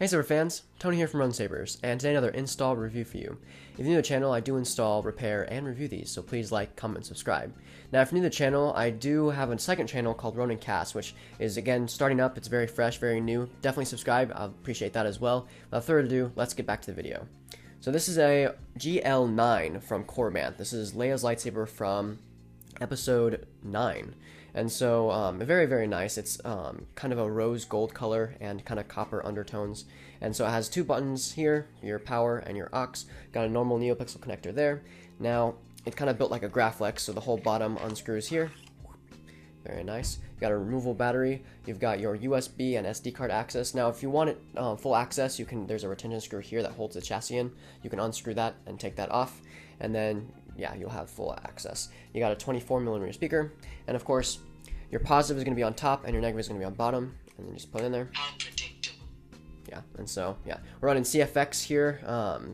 Hey Saber fans, Tony here from Run Sabers, and today another install review for you. If you're new to the channel, I do install, repair, and review these, so please like, comment, and subscribe. Now, if you're new to the channel, I do have a second channel called Ronin Cast, which is, again, starting up. It's very fresh, very new. Definitely subscribe. I'll appreciate that as well. Without further ado, let's get back to the video. So this is a GL9 from Korbanth. This is Leia's lightsaber from episode 9. And so, very, very nice. It's kind of a rose gold color and kind of copper undertones. And so it has two buttons here, your power and your aux. Got a normal Neopixel connector there. Now, it's kind of built like a Graflex, so the whole bottom unscrews here. Very nice. You've got a removable battery. You've got your USB and SD card access. Now, if you want it full access, you can. There's a retention screw here that holds the chassis in. You can unscrew that and take that off, and then yeah, you'll have full access. You got a 24mm speaker, and of course, your positive is going to be on top, and your negative is going to be on bottom, and then just put it in there. Yeah, and so yeah, we're running CFX here,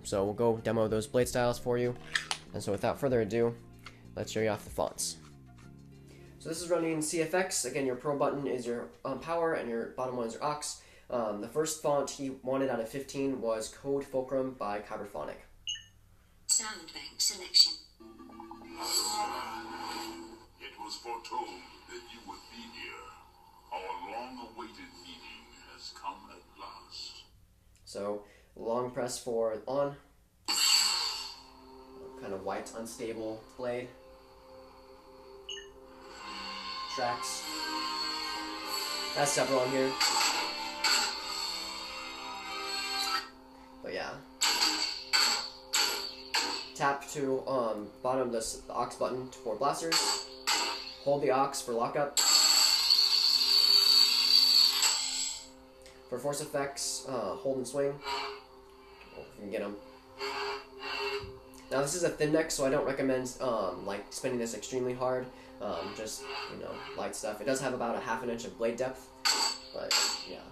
so we'll go demo those blade styles for you. And so without further ado, let's show you off the fonts. So this is running CFX. Again, your pro button is your power, and your bottom one is your aux. The first font he wanted out of 15 was Code Fulcrum by Korbanth. Sound bank selection. It was foretold that you would be here. Our long-awaited meeting has come at last. So, long press for on. Kind of white, unstable blade. Tracks. That's several on here. But yeah. Tap to bottom the aux button for blasters. Hold the aux for lockup. For force effects, hold and swing. If you can get them. Now this is a thin neck, so I don't recommend like spinning this extremely hard. Just, you know, light stuff. It does have about a ½ inch of blade depth, but yeah.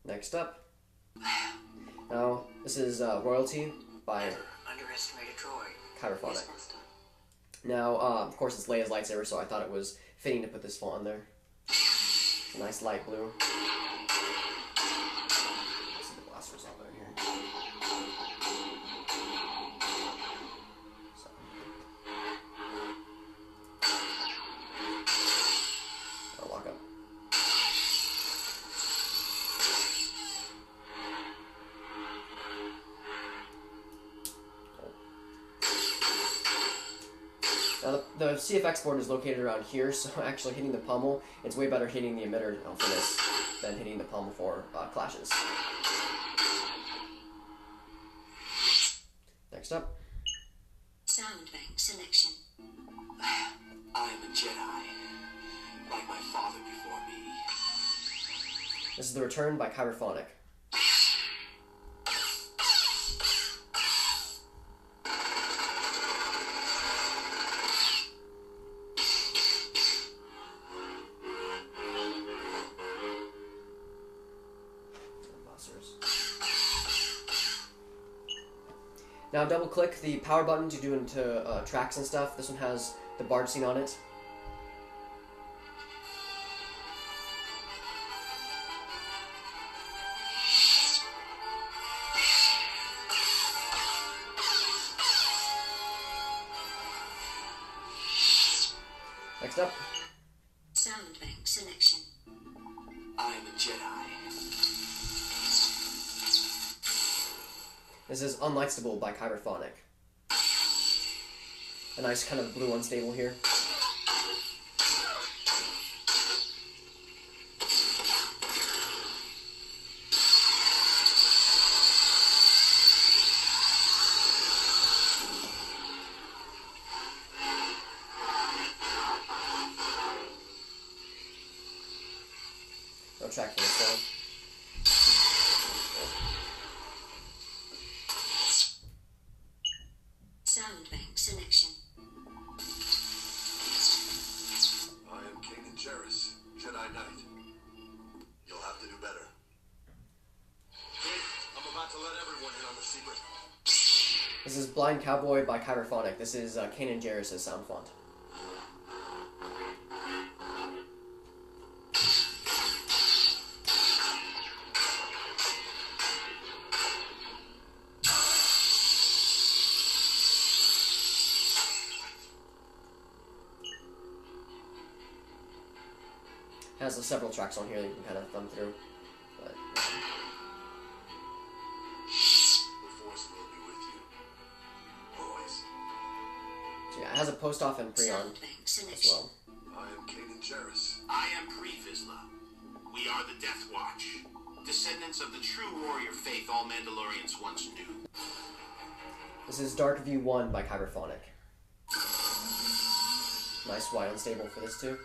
Next up. Now this is Royalty by Korbanth. Now, of course, it's Leia's lightsaber, so I thought it was fitting to put this font on there. It's a nice light blue. See the blasters on there here. So. I'll lock up. Now the CFX board is located around here, so actually hitting the pommel, it's way better hitting the emitter for this than hitting the pommel for clashes. Next up. Sound bank selection. I am a Jedi, like my father before me. This is The Return by Korbanth. Now double click the power button to do into tracks and stuff. This one has the barge scene on it. Next up. Sound bank selection. I am a Jedi. This is Unlightstable by Korbanth. A nice kind of blue unstable here. No track for this one. Sound bank selection. I am King and Jarrus, Jedi Knight. You'll have to do better. I'm about to let everyone in on the secret. This is Blind Cowboy by Korbanth. This is Kanan Jarrus' sound font. has several tracks on here that you can kind of thumb through. But, The Force will be with you. Always. so yeah, it has a post-off and pre-on Sound bank as selection. well. I am Kanan Jarrus. I am Pre-Vizsla. We are the Death Watch, descendants of the true warrior faith all Mandalorians once knew. This is Dark View 1 by Kyberphonic. Nice wide unstable for this too.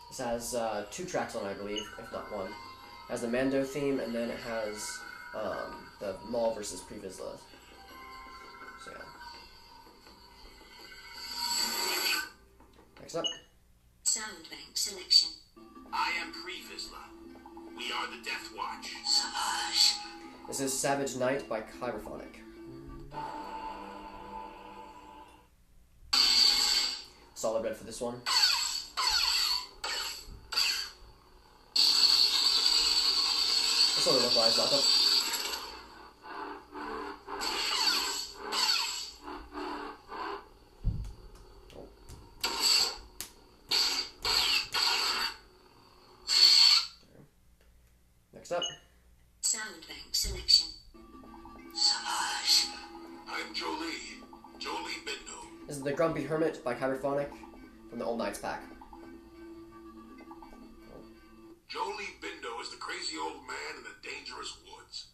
This has 2 tracks on it, I believe, if not 1. It has the Mando theme, and then it has the Maul versus Pre-Vizsla. So yeah. Next up. Sound bank selection. I am Pre-Vizsla. We are the Death Watch. Savage. This is Savage Knight by Kyberphonic. Solid red for this one. This one looks like lockup. Next up. Sound bank selection. Savage. I'm Jolie. Jolie Bindo. This is The Grumpy Hermit by Kyberphonic from the Old Knights pack. Jolie Bindo is the crazy old man in the dangerous woods.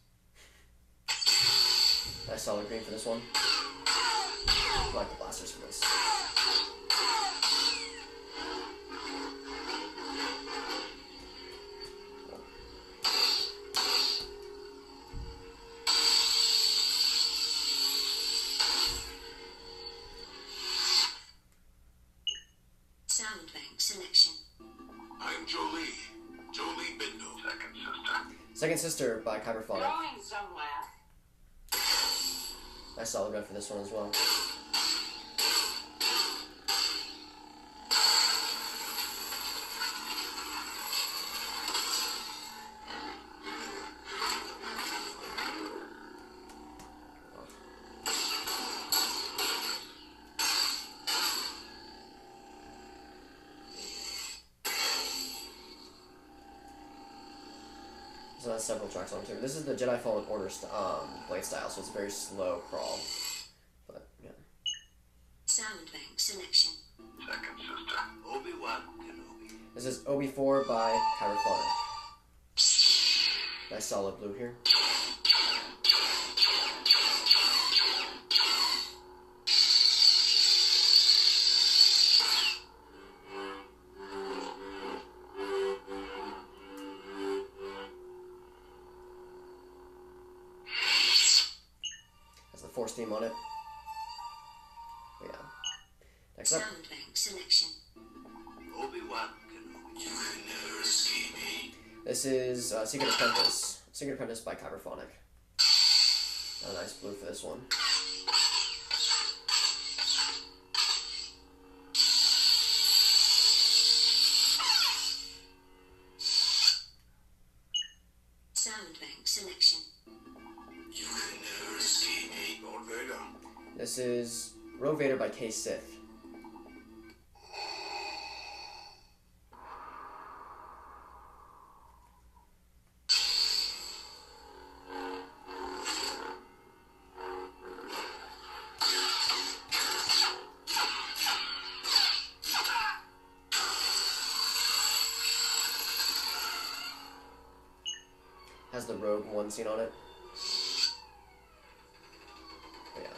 Nice solid green for this one. I like the blasters for this. Sound bank selection. I'm Jolie. Jolie Bindo. Second sister. Second Sister by Kyberphonic. Going somewhere. Nice solid red for this one as well. So that's several tracks on too. This is the Jedi Fallen Order blade style, so it's a very slow crawl. But yeah. Sound bank selection. Second sister. Obi-Wan Kenobi. This is Obi-4 by Kyberphonic. Nice solid blue here. Has the Force theme on it. But yeah. Next up. Sound bank selection. Obi-Wan Kenobi. You can never escape me. This is Secret Apprentice. Secret Apprentice by Kyberphonic. A nice blue for this one. Sound bank selection. You can never escape me. Lord Vader. This is Rogue Vader by K. Sith. Has the Rogue One scene on it. But yeah.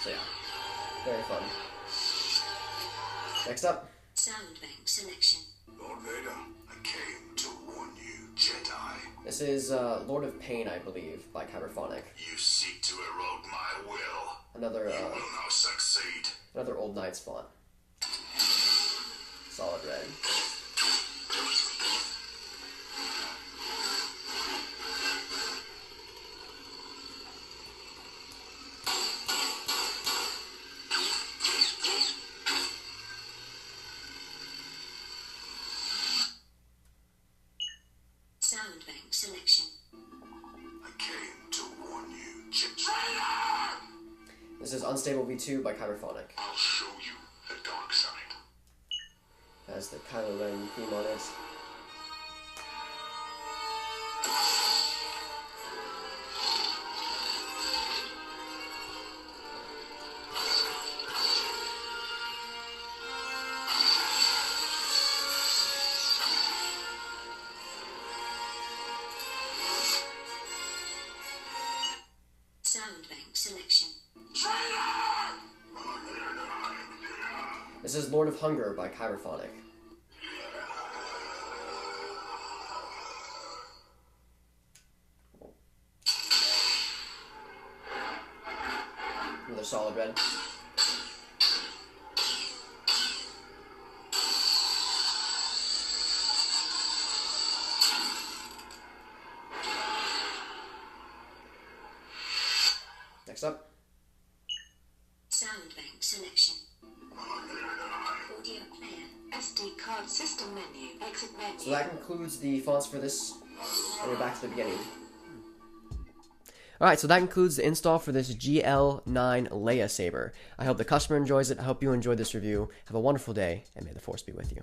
So yeah, very fun. Next up, Sound bank selection. Lord Vader, I came to warn you, Jedi. this is Lord of Pain, I believe, by Kyberphonic. You seek to erode my will. Another You will not succeed. another Old Knights font. Solid red. Unstable V2 by Kyberphonic. I'll show you the dark side. Has the Kylo Ren theme on it. Sound bank selection. This is Lord of Hunger by Kyberphonic. Another solid red. Next up. Sound bank selection. Audio player. SD card system menu. Exit menu. So that concludes the fonts for this. And we're back to the beginning. Alright, so that concludes the install for this GL9 Leia Saber. I hope the customer enjoys it. I hope you enjoyed this review. Have a wonderful day, and may the Force be with you.